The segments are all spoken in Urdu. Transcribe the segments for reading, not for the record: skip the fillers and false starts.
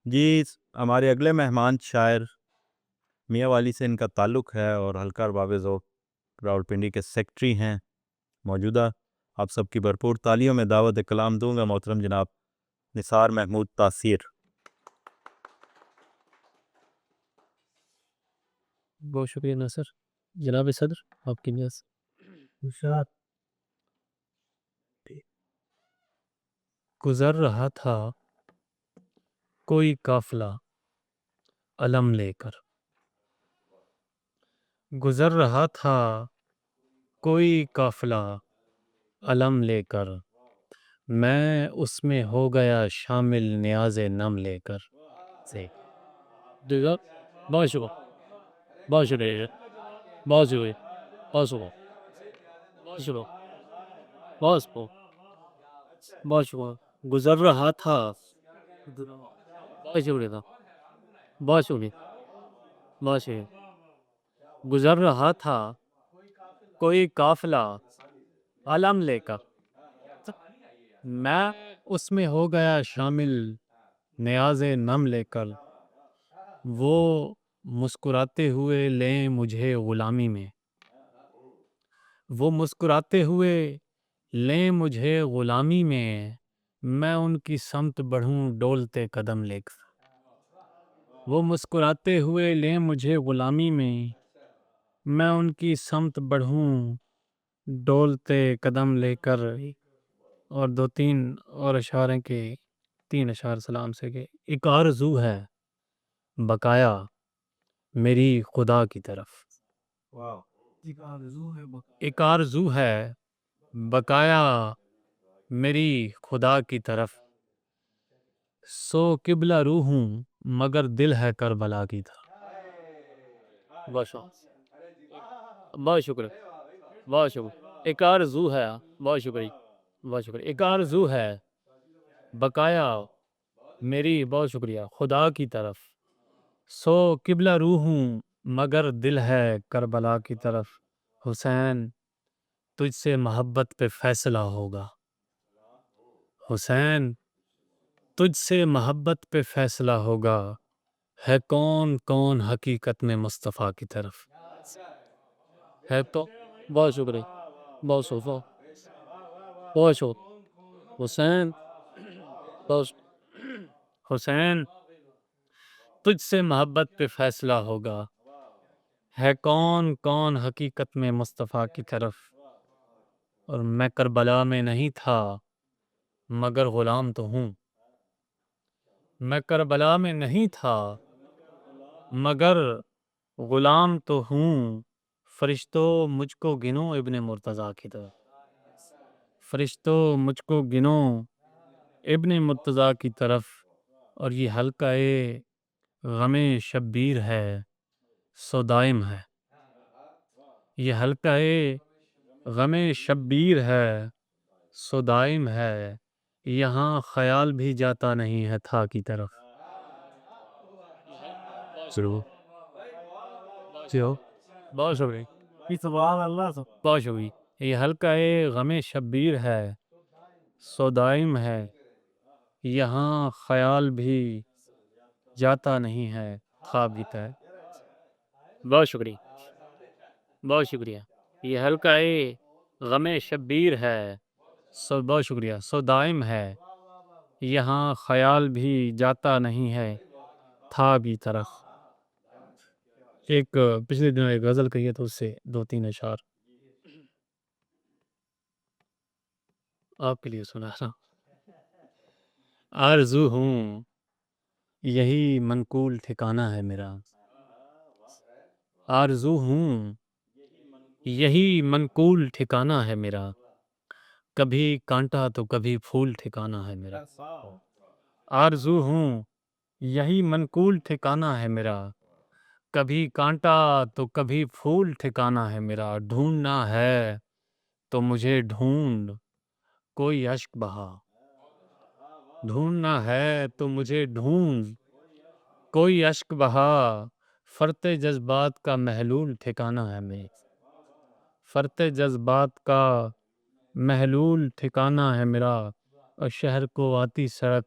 جی، ہمارے اگلے مہمان شاعر میاں والی سے ان کا تعلق ہے اور حلقہ ارباب ذوق راولپنڈی کے سیکٹری ہیں موجودہ۔ آپ سب کی بھرپور تالیوں میں دعوت کلام دوں گا محترم جناب نثار محمود تاثیر۔ بہت شکریہ ناصر۔ جناب صدر آپ کی نیاز۔ گزر رہا تھا کوئی قافلہ علم لے کر، گزر رہا تھا کوئی قافلہ علم لے کر، میں اس میں ہو گیا شامل نیاز نم لے کر سے دیکھا۔ بہت شکریہ، بہت شکریہ، بہت شکریہ، بہت شکریہ، بہت شکریہ، بہت شکریہ، بہت شکریہ۔ گزر رہا تھا، بہت شکریہ تھا، بہت شکریہ، بہت شکریہ۔ گزر رہا تھا کوئی قافلہ علم لے کر، میں اس میں ہو گیا شامل نیاز نم لے کر، وہ مسکراتے ہوئے لیں مجھے غلامی میں، وہ مسکراتے ہوئے لیں مجھے غلامی میں ان کی سمت بڑھوں ڈولتے قدم لے کر، وہ مسکراتے ہوئے لیں مجھے غلامی میں ان کی سمت بڑھوں ڈولتے قدم لے کر۔ اور دو تین اور اشعار ہیں کہ 3 اشعار سلام سے کہ ایک آرزو ہے بقایا میری خدا کی طرف، ایک آرزو ہے بقایا میری خدا کی طرف، سو قبلہ روح ہوں مگر دل ہے کربلا کی طرف۔ بہت شکریہ، بہت شکریہ۔ ایک آرزو ہے، بہت شکریہ، بہت شکریہ۔ ایک آرزو ہے بقایا میری، بہت شکریہ، خدا کی طرف، سو قبلہ روح ہوں مگر دل ہے کربلا کی طرف، حسین تجھ سے محبت پہ فیصلہ ہوگا، حسین تجھ سے محبت پہ فیصلہ ہوگا، ہے کون کون حقیقت میں مصطفیٰ کی طرف ہے تو۔ بہت شکریہ، بہت شکریہ، بہت شکریہ حسین، حسین تجھ سے محبت پہ فیصلہ ہوگا، ہے کون کون حقیقت میں مصطفیٰ کی طرف، اور میں کربلا میں نہیں تھا مگر غلام تو ہوں، میں کربلا میں نہیں تھا مگر غلام تو ہوں، فرشتوں مجھ کو گنو ابن مرتضیٰ کی طرف، فرشتوں مجھ کو گنو ابن مرتضیٰ کی طرف، اور یہ حلقہ غم شبیر ہے سو دائم ہے، یہ حلقہ غم شبیر ہے سو دائم ہے، یہاں خیال بھی جاتا نہیں ہے تھا کی طرف۔ بہت شکریہ، بہت شکریہ۔ یہ حلقہ غم شبیر ہے سو دائم ہے، یہاں خیال بھی جاتا نہیں ہے تھا بھی ہے۔ بہت شکریہ، بہت شکریہ۔ یہ حلقہ غم شبیر ہے بہت شکریہ، سو دائم ہے، یہاں خیال بھی جاتا نہیں ہے تھا بھی طرف۔ ایک پچھلے دنوں ایک غزل کہی ہے تو اس سے 2-3 اشعار آپ کے لیے سنا رہا۔ آرزو ہوں یہی منقول ٹھکانہ ہے میرا، آرزو ہوں یہی منقول ٹھکانہ ہے میرا، کبھی کانٹا تو کبھی پھول ٹھکانہ ہے میرا، آرزو ہوں یہی منقول ٹھکانہ ہے میرا، کبھی کانٹا تو کبھی پھول ٹھکانہ ہے میرا، ڈھونڈنا ہے تو مجھے ڈھونڈ کوئی اشک بہا، ڈھونڈنا ہے تو مجھے ڈھونڈ کوئی اشک بہا، فرط جذبات کا محلول ٹھکانہ ہے میں، فرط جذبات کا محلول ٹھکانہ ہے میرا، اور شہر کو آتی سڑک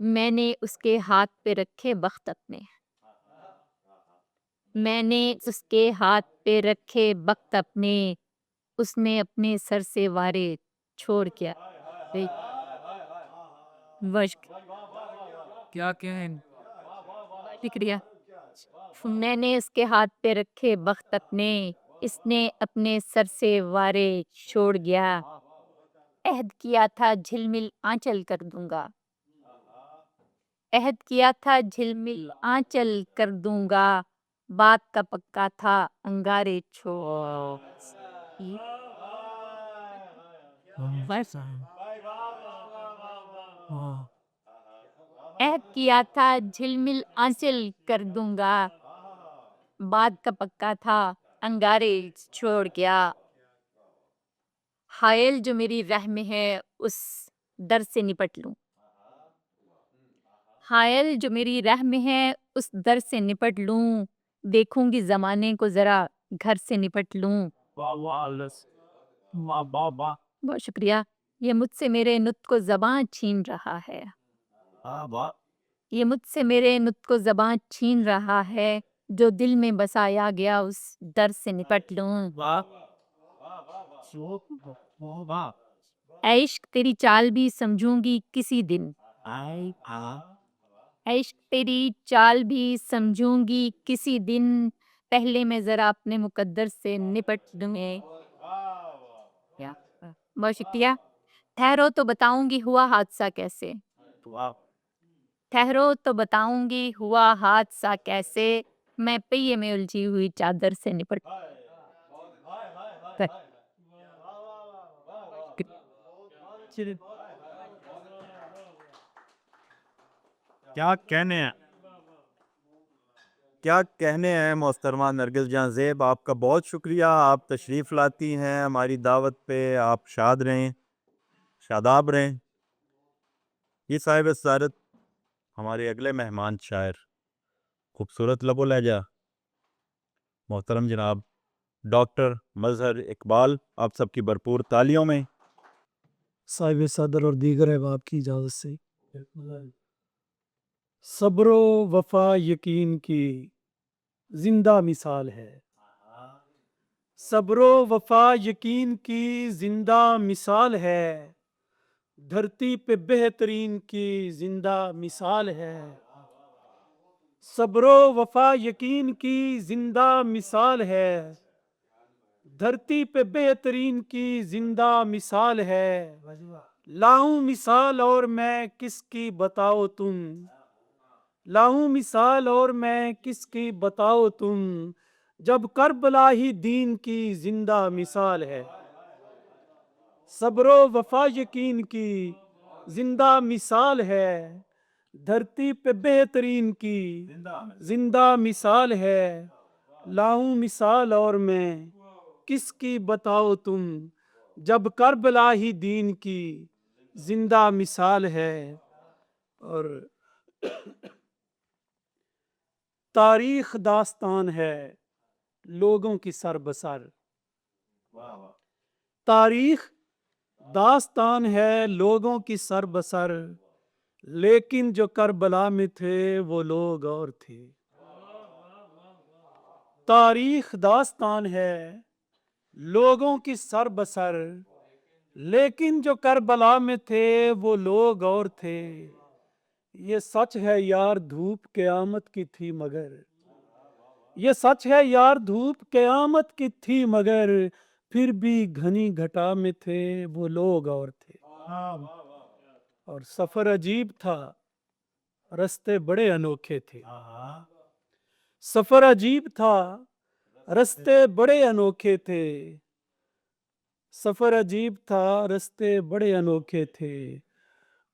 میں نے اس کے ہاتھ پہ رکھے بخت اپنے، میں نے اس کے ہاتھ پہ رکھے بخت اپنے، اس نے اپنے سر سے وارے چھوڑ کیا وشک کیا کہیں شکریہ۔ میں نے اس کے ہاتھ پہ رکھے بخت اپنے، اس نے اپنے سر سے وارے چھوڑ گیا، عہد کیا تھا جھلمل آنچل کر دوں گا، عہد کیا تھا جھلمل آنچل کر دوں گا، بات کا پکا تھا انگارے چھوڑ عہد کیا تھا جھلمل آنچل کر دوں گا، بات کا پکا تھا انگارے چھوڑ گیا، حائل جو میری راہ میں ہے اس در سے نپٹ لوں، حائل جو میری راہ میں ہے اس در سے نپٹ لوں، دیکھوں گی زمانے کو ذرا گھر سے نپٹ لوں۔ بہت شکریہ۔ یہ مجھ سے میرے نطق کو زباں چھین رہا ہے، یہ مجھ سے میرے نطق کو زباں چھین رہا ہے، جو دل میں بسایا گیا اس در سے نپٹ لوں۔ اے عشق تیری چال بھی سمجھوں گی کسی دن، اے عشق تیری چال بھی سمجھوں گی کسی دن، پہلے میں ذرا اپنے مقدر سے نپٹ لوں۔ بہت شکریہ۔ ٹھہرو تو بتاؤں گی ہوا حادثہ کیسے، ٹھہرو تو بتاؤں گی ہوا حادثہ کیسے، میں پہیے میں الجھی ہوئی چادر سے نپٹ۔ کیا کہنے ہیں، کیا کہنے ہیں محترمہ نرگس جہاں زیب، آپ کا بہت شکریہ، آپ تشریف لاتی ہیں ہماری دعوت پہ، آپ شاد رہیں، شاداب رہیں۔ یہ صاحب صدارت ہمارے اگلے مہمان شاعر، خوبصورت لب و لہجہ، محترم جناب ڈاکٹر مظہر اقبال، آپ سب کی بھرپور تالیوں میں۔ صاحب صدر اور دیگر احباب کی اجازت سے، صبر و وفا یقین کی زندہ مثال ہے، صبر و وفا یقین کی زندہ مثال ہے، دھرتی پہ بہترین کی زندہ مثال ہے، صبر و وفا یقین کی زندہ مثال ہے، دھرتی پہ بہترین کی زندہ مثال ہے، لاؤں مثال اور میں کس کی بتاؤ تم، لاؤں مثال اور میں کس کی بتاؤ تم، جب کربلا ہی دین کی زندہ مثال ہے، صبر و وفا یقین کی زندہ مثال ہے، دھرتی پہ بہترین کی زندہ مثال ہے، لاؤں مثال اور میں کس کی بتاؤ تم، جب کربلا ہی دین کی زندہ مثال ہے۔ اور تاریخ داستان ہے لوگوں کی سر بسر، تاریخ داستان ہے لوگوں کی سر بسر، لیکن جو کربلا میں تھے وہ لوگ اور تھے، تاریخ داستان ہے لوگوں کی سر بسر، لیکن جو کربلا میں تھے وہ لوگ اور تھے، یہ سچ ہے یار دھوپ قیامت کی تھی مگر، یہ سچ ہے یار دھوپ قیامت کی تھی مگر، پھر بھی گھنی گھٹا میں تھے وہ لوگ اور تھے، اور سفر عجیب تھا رستے بڑے انوکھے تھے، سفر عجیب تھا رستے بڑے انوکھے تھے، سفر عجیب تھا رستے بڑے انوکھے تھے،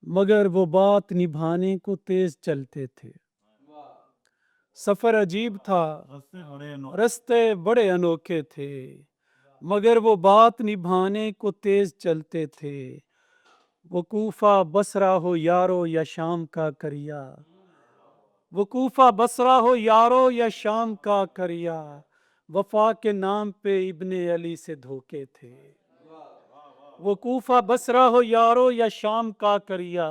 مگر وہ بات نبھانے کو تیز چلتے تھے، سفر عجیب تھا رستے بڑے انوکھے تھے، مگر وہ بات نبھانے کو تیز چلتے تھے، وہ کوفہ بصرہ ہو یارو یا شام کا کریا، وہ کوفہ بصرہ ہو یارو یا شام کا کریا، وفا کے نام پہ ابن علی سے دھوکے تھے، وہ کوفہ بصرہ ہو یارو یا شام کا کریا،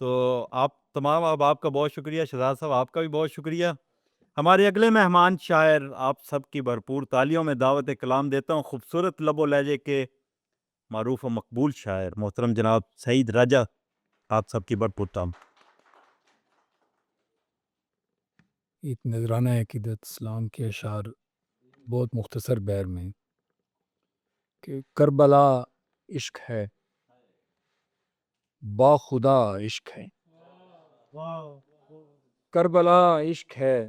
تو آپ تمام احباب کا بہت شکریہ، شہزاد صاحب آپ کا بھی بہت شکریہ۔ ہمارے اگلے مہمان شاعر آپ سب کی بھرپور تالیوں میں دعوت کلام دیتا ہوں، خوبصورت لب و لہجے کے معروف و مقبول شاعر محترم جناب سعید راجہ، آپ سب کی بھرپور تعریف۔ ایک نذرانہ عقیدت اسلام کے اشعار بہت مختصر بیر میں کہ کربلا عشق ہے، با خدا عشق ہے، کربلا عشق ہے،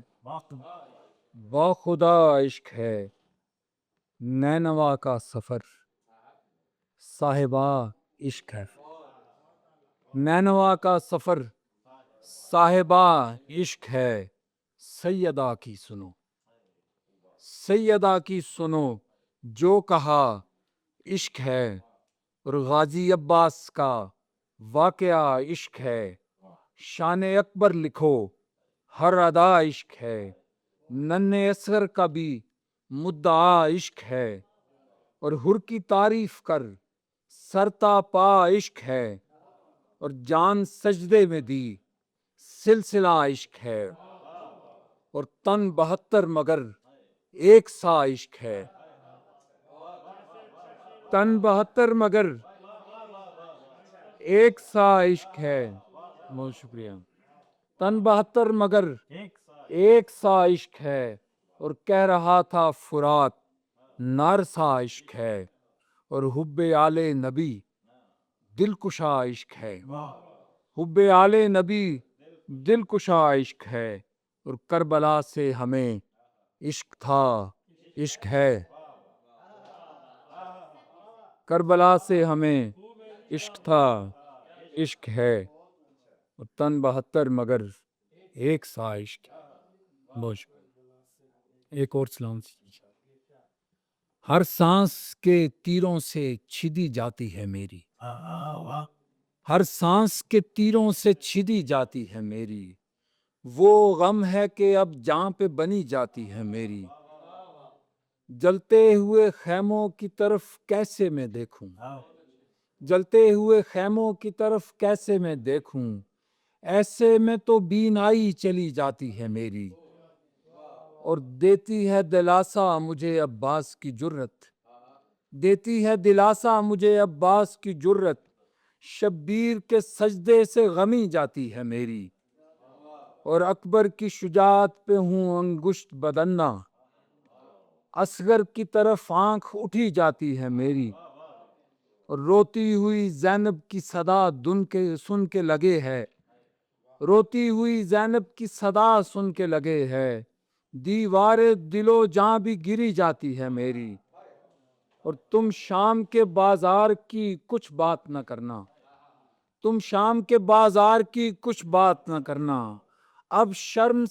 با خدا عشق ہے، نینوا کا سفر صاحبہ عشق ہے، نینوا کا سفر صاحبہ عشق ہے، سیدہ کی سنو، سیدہ کی سنو جو کہا عشق ہے، اور غازی عباس کا واقعہ عشق ہے، شان اکبر لکھو ہر ادا عشق ہے، نن اصغر کا بھی مدعا عشق ہے، اور حر کی تعریف کر سرتا پا عشق ہے، اور جان سجدے میں دی سلسلہ عشق ہے، اور تن 72 مگر ایک سا عشق ہے، تن 72 مگر ایک سا عشق ہے، بہت شکریہ، تن 72 مگر ایک سا عشق ہے، اور کہہ رہا تھا فرات نارسا عشق ہے، اور حب آل نبی دل کشا عشق ہے، حب آل نبی دل کشا عشق ہے، اور کربلا سے ہمیں عشق تھا عشق ہے، کربلا سے ہمیں عشق تھا عشق ہے، اور تن 72 مگر ایک سا عشق ہے، بہت شکریہ۔ ایک اور سلام ہر سانس کے تیروں سے چھدی جاتی ہے میری، ہر سانس کے تیروں سے چھدی جاتی ہے میری، وہ غم ہے کہ اب جاں پہ بنی جاتی ہے میری، جلتے ہوئے خیموں کی طرف کیسے میں دیکھوں، جلتے ہوئے خیموں کی طرف کیسے میں دیکھوں، ایسے میں تو بینائی چلی جاتی ہے میری، اور دیتی ہے دلاسا مجھے عباس کی جرت، دیتی ہے دلاسا مجھے عباس کی جرت، شبیر کے سجدے سے غمی جاتی ہے میری، اور اکبر کی شجاعت پہ ہوں انگشت بدنا، اصغر کی طرف آنکھ اٹھی جاتی ہے میری، اور روتی ہوئی زینب کی صدا سن کے لگے ہے، روتی ہوئی زینب کی صدا سن کے لگے ہے، دیوار دل و جاں بھی گری جاتی ہے میری، اور تم شام کے بازار کی کچھ بات نہ کرنا، تم شام کے بازار کی کچھ بات نہ کرنا، اب شرم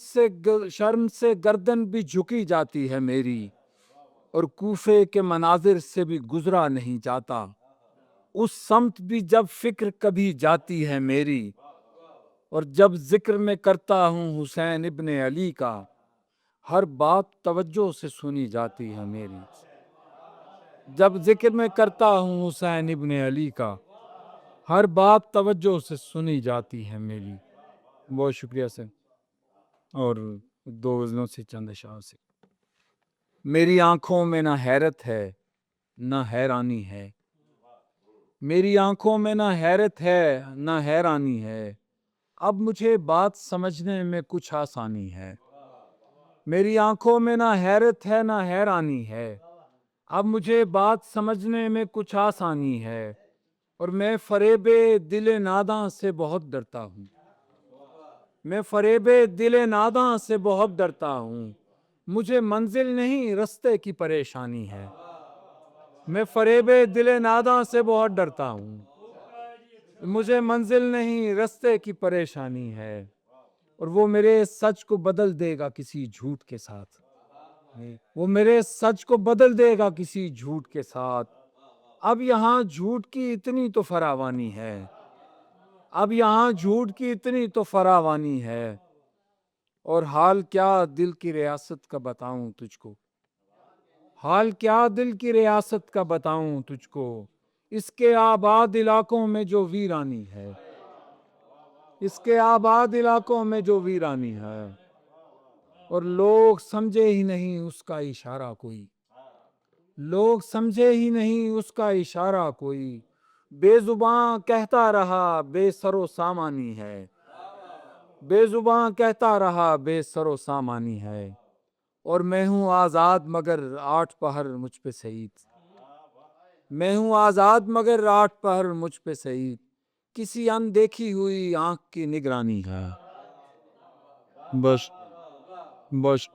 سے گردن بھی جھکی جاتی ہے میری، اور کوفے کے مناظر سے بھی گزرا نہیں جاتا، اس سمت بھی جب فکر کبھی جاتی ہے میری، اور جب ذکر میں کرتا ہوں حسین ابن علی کا، ہر بات توجہ سے سنی جاتی ہے میری، جب ذکر میں کرتا ہوں حسین ابن علی کا، ہر بات توجہ سے سنی جاتی ہے میری، بہت شکریہ سر۔ اور 2 غزلوں سے چند اشعار سے، میری آنکھوں میں نہ حیرت ہے نہ حیرانی ہے، میری آنکھوں میں نہ حیرت ہے نہ حیرانی ہے، اب مجھے بات سمجھنے میں کچھ آسانی ہے، میری آنکھوں میں نہ حیرت ہے نہ حیرانی ہے، اب مجھے بات سمجھنے میں کچھ آسانی ہے، اور میں فریب دل ناداں سے بہت ڈرتا ہوں، میں فریب دل ناداں سے بہت ڈرتا ہوں، مجھے منزل نہیں رستے کی پریشانی ہے، میں فریب دل ناداں سے بہت ڈرتا ہوں، مجھے منزل نہیں رستے کی پریشانی ہے، اور وہ میرے سچ کو بدل دے گا کسی جھوٹ کے ساتھ، وہ میرے سچ کو بدل دے گا کسی جھوٹ کے ساتھ، اب یہاں جھوٹ کی اتنی تو فراوانی ہے، اب یہاں جھوٹ کی اتنی تو فراوانی ہے، اور حال کیا دل کی ریاست کا بتاؤں تجھ کو، حال کیا دل کی ریاست کا بتاؤں تجھ کو، اس کے آباد علاقوں میں جو ویرانی ہے، اس کے آباد علاقوں میں جو ویرانی ہے، اور لوگ سمجھے ہی نہیں اس کا اشارہ کوئی، لوگ سمجھے ہی نہیں اس کا اشارہ کوئی، بے زباں کہتا رہا بے سر و سامانی ہے، بے زباں کہتا رہا بے سر و سامانی ہے، اور میں ہوں آزاد مگر آٹھ پہر مجھ پہ سعید، میں ہوں آزاد مگر آٹھ پہر مجھ پہ سعید، کسی اندیکھی ہوئی آنکھ کی نگرانی ہے۔ بس بس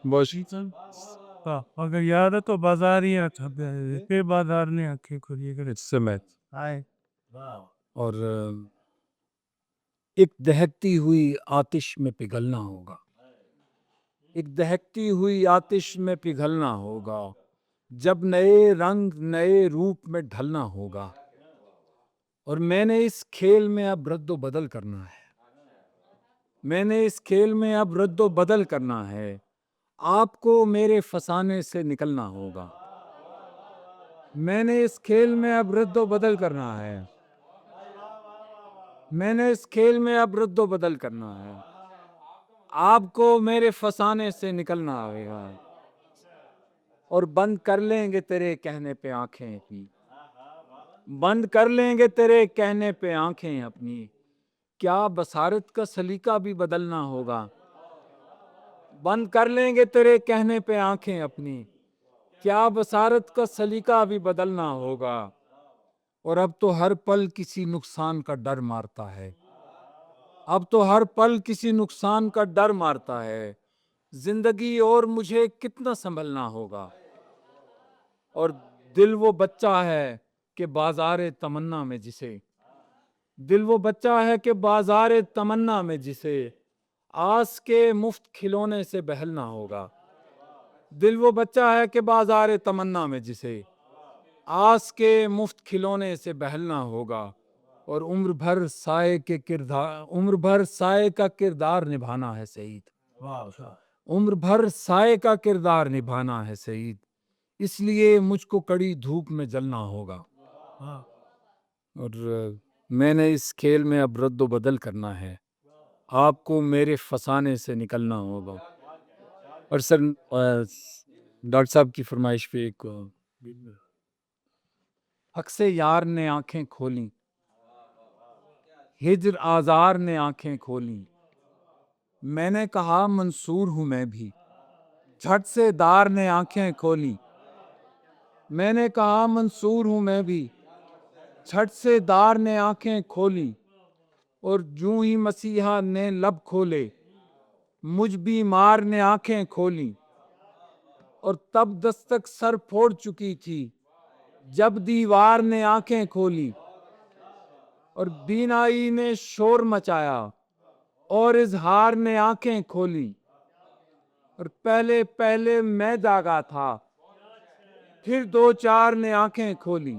بس اگر یاد ہے تو بازار ہی تھا پھر بازار نے آنکھیں کھلی کر سمیت آئے اور ایک دہکتی ہوئی آتش میں پگھلنا ہوگا، ایک دہکتی ہوئی آتش میں پگھلنا ہوگا، جب نئے رنگ نئے روپ میں ڈھلنا ہوگا، اور میں نے اس کھیل میں اب رد و بدل کرنا ہے، میں نے اس کھیل میں اب رد و بدل کرنا ہے، آپ کو میرے فسانے سے نکلنا ہوگا، میں نے اس کھیل میں اب رد و بدل کرنا ہے، میں نے اس کھیل میں اب رد و بدل کرنا ہے، آپ کو میرے فسانے سے نکلنا ہوگا، اور بند کر لیں گے تیرے کہنے پہ آنکھیں اپنی، بند کر لیں گے تیرے کہنے پہ آنکھیں اپنی، کیا بصارت کا سلیقہ بھی بدلنا ہوگا، بند کر لیں گے تیرے کہنے پہ آنکھیں اپنی، کیا بصارت کا سلیقہ بھی بدلنا ہوگا، اور اب تو ہر پل کسی نقصان کا ڈر مارتا ہے، اب تو ہر پل کسی نقصان کا ڈر مارتا ہے، زندگی اور مجھے کتنا سنبھلنا ہوگا، اور دل وہ بچہ ہے کہ بازار تمنا میں جسے، دل وہ بچہ ہے کہ بازار تمنا میں جسے آس کے مفت کھلونے سے بہلنا ہوگا، دل وہ بچہ ہے کہ بازار تمنا میں جسے آس کے مفت کھلونے سے بہلنا ہوگا، اور عمر بھر سائے کے کردار، عمر بھر سائے کا کردار نبھانا ہے سعید، عمر بھر سائے کا کردار نبھانا ہے سعید، اس لیے مجھ کو کڑی دھوپ میں جلنا ہوگا، اور میں نے اس کھیل میں اب رد و بدل کرنا ہے، آپ کو میرے فسانے سے نکلنا ہوگا۔ اور سر ڈاکٹر صاحب کی فرمائش پہ ایک حق سے یار نے آنکھیں کھولیں، ہجر آزار نے آنکھیں کھولیں، میں نے کہا منصور ہوں میں بھی، جھٹ سے دار نے آنکھیں کھولیں، میں نے کہا منصور ہوں میں بھی، جھٹ سے دار نے آنکھیں کھولیں، اور جوں ہی مسیحا نے لب کھولے مجھ بیمار نے آنکھیں کھولیں، اور تب دستک سر پھوڑ چکی تھی جب دیوار نے آنکھیں کھولی، اور بینائی نے شور مچایا اور اظہار نے آنکھیں کھولی، اور پہلے پہلے میں جاگا تھا پھر دو چار نے آنکھیں کھولی،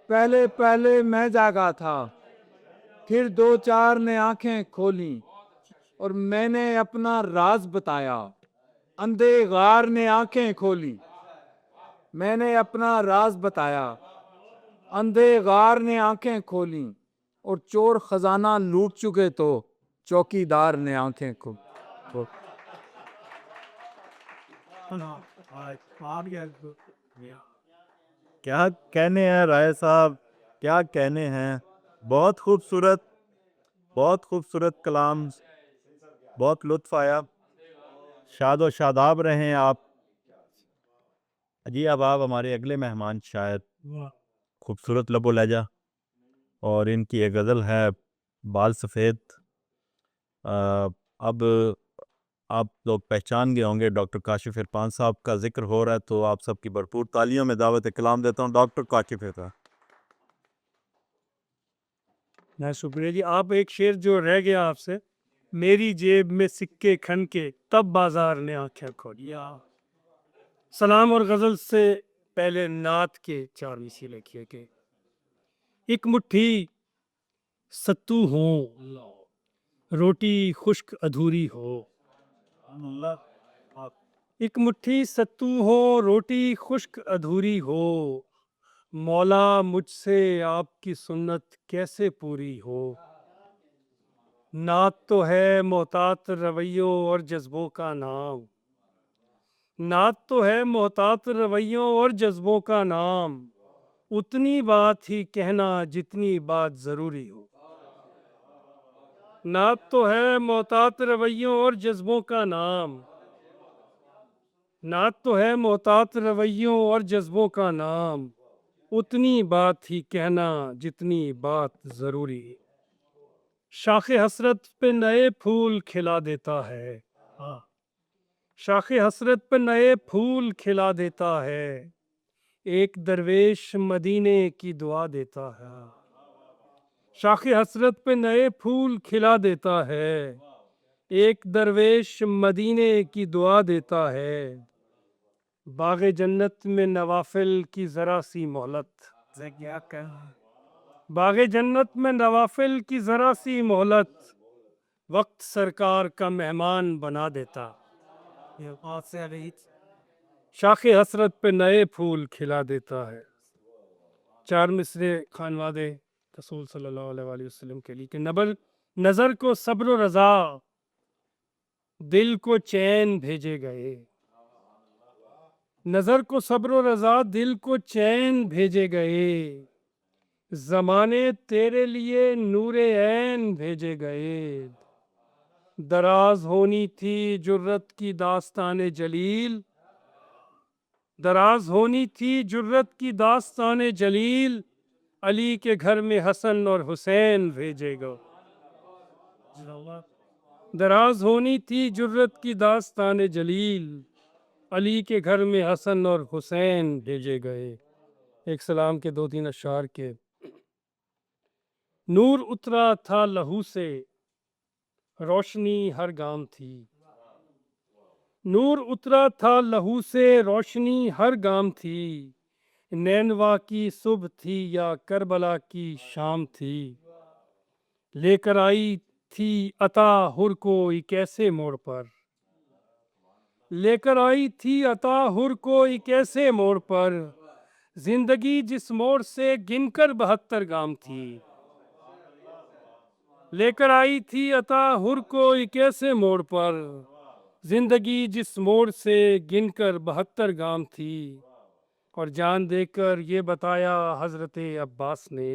پہلے پہلے میں جاگا تھا پھر دو چار نے آنکھیں کھولی، اور میں نے اپنا راز بتایا اندھے غار نے آنکھیں کھولی، میں نے اپنا راز بتایا اندھے غار نے آنکھیں کھولی، اور چور خزانہ لوٹ چکے تو چوکی دار نے آنکھیں کھولی۔ کیا کہنے ہیں رائے صاحب، کیا کہنے ہیں، بہت خوبصورت کلام، بہت لطف آیا، شاد و شاداب رہیں آپ۔ جی اب آپ ہمارے اگلے مہمان شاعر، خوبصورت لب و لہجہ، اور ان کی ایک غزل ہے بال سفید۔ اب آپ لوگ پہچان گئے ہوں گے، ڈاکٹر کاشف عرفان صاحب کا ذکر ہو رہا ہے، تو آپ سب کی بھرپور تالیوں میں دعوت کلام دیتا ہوں ڈاکٹر کاشف عرفان۔ شکریہ جی۔ آپ ایک شعر جو رہ گیا آپ سے، میری جیب میں سکے کھن کے تب بازار نے آنکھیں کھولی۔ سلام اور غزل سے پہلے نعت کے چار مصرے لکھیے کہ ایک مٹھی ستو ہو روٹی خشک ادھوری ہو، ایک مٹھی ستو ہو روٹی خشک ادھوری ہو، مولا مجھ سے آپ کی سنت کیسے پوری ہو، نعت تو ہے محتاط رویوں اور جذبوں کا نام، نعت تو ہے محتاط رویوں اور جذبوں کا نام، اتنی بات ہی کہنا جتنی بات ضروری ہو، نعت تو ہے محتاط رویوں اور جذبوں کا نام، نعت تو ہے محتاط رویوں اور جذبوں کا نام، اتنی بات ہی کہنا جتنی بات ضروری ہے، شاخ حسرت پہ نئے پھول کھلا دیتا ہے، شاخ حسرت پہ نئے پھول کھلا دیتا ہے، ایک درویش مدینے کی دعا دیتا ہے، شاخ حسرت پہ نئے پھول کھلا دیتا ہے، ایک درویش مدینے کی دعا دیتا ہے، باغ جنت میں نوافل کی ذرا سی مہلت، باغ جنت میں نوافل کی ذرا سی مہلت، وقت سرکار کا مہمان بنا دیتا، شاخ حسرت پہ نئے پھول کھلا دیتا ہے۔ چار مصرے خانواد رسول صلی اللہ علیہ وآلہ وسلم کے لیے کہ نظر کو صبر و رضا، دل کو چین بھیجے گئے، نظر کو صبر و رضا دل کو چین بھیجے گئے، زمانے تیرے لیے نور عین بھیجے گئے، دراز ہونی تھی جرت کی داستان جلیل، دراز ہونی تھی جرت کی داستان جلیل، علی کے گھر میں حسن اور حسین بھیجے گا، دراز ہونی تھی جرت کی داستان جلیل، علی کے گھر میں حسن اور حسین بھیجے گئے۔ ایک سلام کے دو تین اشعار کے، نور اترا تھا لہو سے روشنی ہر گام تھی، نور اترا تھا لہو سے روشنی ہر گام تھی، نینوا کی صبح تھی یا کربلا کی شام تھی، لے کر آئی تھی عطا ہر کو ایک ایسے موڑ پر، لے کر آئی تھی عطا ہر کو ایک ایسے موڑ پر، زندگی جس موڑ سے گن کر 72 گام تھی، لے کر آئی تھی عطا ہر کو ایک ایسے موڑ پر، زندگی جس موڑ سے گن کر 72 گام تھی، اور جان دے کر یہ بتایا حضرت عباس نے،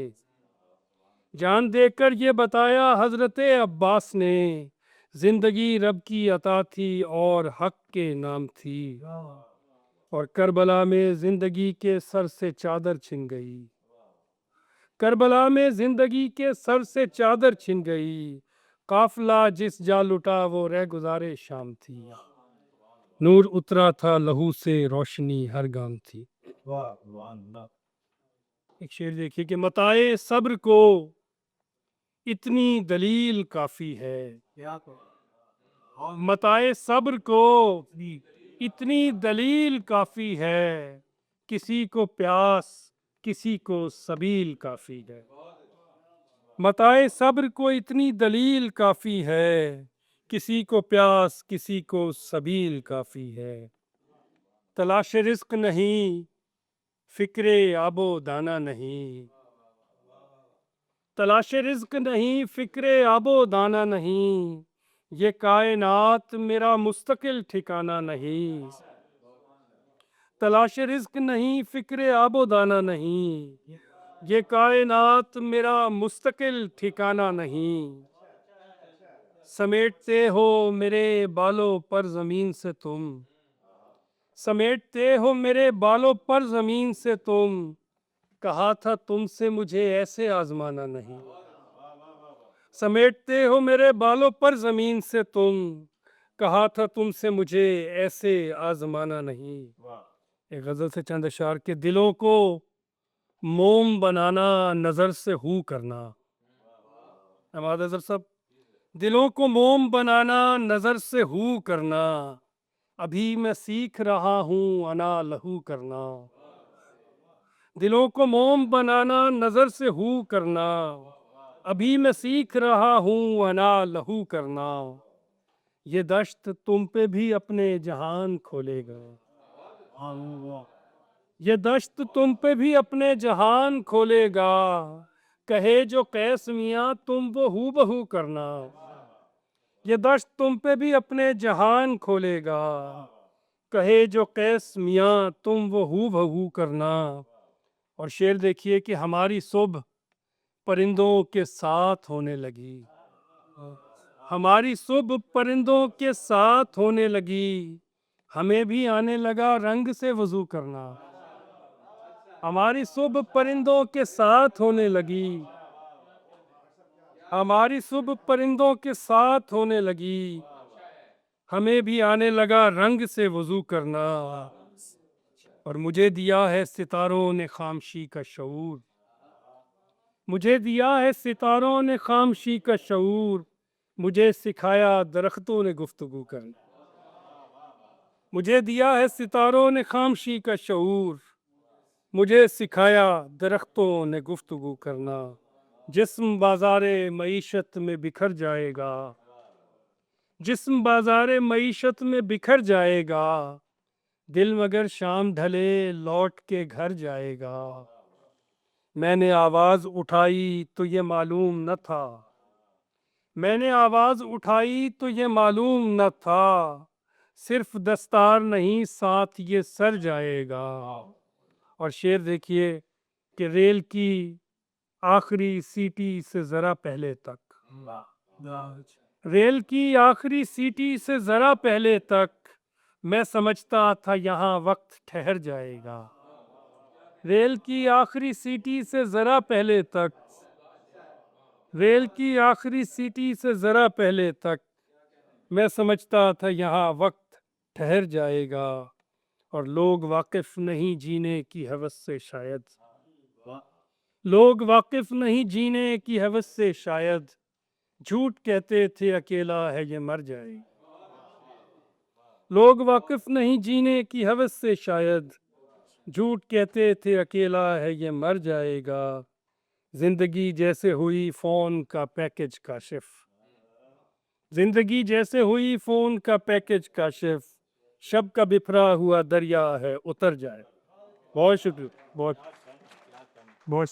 جان دے کر یہ بتایا حضرت عباس نے، زندگی رب کی عطا تھی اور حق کے نام تھی، اور کربلا میں زندگی کے سر سے چادر چھن گئی، کربلا میں زندگی کے سر سے چادر چھن گئی، قافلہ جس جا لٹا وہ رہ گزارے شام تھی، نور اترا تھا لہو سے روشنی ہر گام تھی۔ ایک شعر دیکھیے کہ متاع صبر کو اتنی دلیل کافی ہے، متاع صبر کو اتنی دلیل کافی ہے، کسی کو پیاس کسی کو سبیل کافی ہے، متاع صبر کو اتنی دلیل کافی ہے، کسی کو پیاس کسی کو سبیل کافی ہے، تلاش رزق نہیں فکر آب و دانہ نہیں، تلاش رزق نہیں فکر آب و دانہ نہیں، یہ کائنات میرا مستقل ٹھکانہ نہیں، تلاش رزق نہیں فکر آب و دانہ نہیں، یہ کائنات میرا مستقل ٹھکانہ نہیں، سمیٹتے ہو میرے بالوں پر زمین سے تم، سمیٹتے ہو میرے بالوں پر زمین سے تم، کہا تھا تم سے مجھے ایسے آزمانا نہیں، سمیٹتے ہو میرے بالوں پر زمین سے تم، کہا تھا تم سے مجھے ایسے آزمانا نہیں۔ ایک غزل سے چند اشعار کے، دلوں کو موم بنانا نظر سے ہو کرنا، احمد اظہر صاحب، دلوں کو موم بنانا نظر سے ہو کرنا، ابھی میں سیکھ رہا ہوں انا لہو کرنا، دلوں کو موم بنانا نظر سے ہو کرنا، ابھی میں سیکھ رہا ہوں انا لہو کرنا، یہ دشت تم پہ بھی اپنے جہان کھولے گا، یہ دشت تم پہ بھی اپنے جہان کھولے گا، کہے جو قیس میاں تم وہ ہو بہو کرنا۔ یہ دشت تم پہ بھی اپنے جہان کھولے گا، کہے جو قیس میاں تم وہ ہو بہو کرنا۔ اور شعر دیکھیے کہ ہماری صبح پرندوں کے ساتھ ہونے لگی، ہماری صبح پرندوں کے ساتھ ہونے لگی، ہمیں بھی آنے لگا رنگ سے وضو کرنا۔ ہماری صبح پرندوں کے ساتھ ہونے لگی، ہماری صبح پرندوں کے ساتھ ہونے لگی، ہمیں بھی آنے لگا رنگ سے وضو کرنا۔ اور مجھے دیا ہے ستاروں نے خاموشی کا شعور، مجھے دیا ہے ستاروں نے خاموشی کا شعور، مجھے سکھایا درختوں نے گفتگو کرنا۔ مجھے دیا ہے ستاروں نے خاموشی کا شعور، مجھے سکھایا درختوں نے گفتگو کرنا۔ جسم بازار معیشت میں بکھر جائے گا، جسم بازار معیشت میں بکھر جائے گا، دل مگر شام ڈھلے لوٹ کے گھر جائے گا۔ میں نے آواز اٹھائی تو یہ معلوم نہ تھا، میں نے آواز اٹھائی تو یہ معلوم نہ تھا، صرف دستار نہیں ساتھ یہ سر جائے گا۔ اور شعر دیکھیے کہ ریل کی آخری سیٹی سے ذرا پہلے تک، ریل کی آخری سیٹی سے ذرا پہلے تک میں سمجھتا تھا یہاں وقت ٹھہر جائے گا۔ ریل کی آخری سیٹی سے ذرا پہلے تک، ریل کی آخری سیٹی سے ذرا پہلے تک میں سمجھتا تھا یہاں وقت ٹھہر جائے گا۔ اور لوگ واقف نہیں جینے کی ہوس سے شاید، لوگ واقف نہیں جینے کی ہوس سے شاید، جھوٹ کہتے تھے اکیلا ہے یہ مر جائے گا۔ لوگ واقف نہیں جینے کی ہوس سے شاید، جھوٹ کہتے تھے اکیلا ہے یہ مر جائے گا۔ زندگی جیسے ہوئی فون کا پیکج کاشف، زندگی جیسے ہوئی فون کا پیکج کاشف، شب کا بکھرا ہوا دریا ہے اتر جائے۔ بہت شکریہ، بہت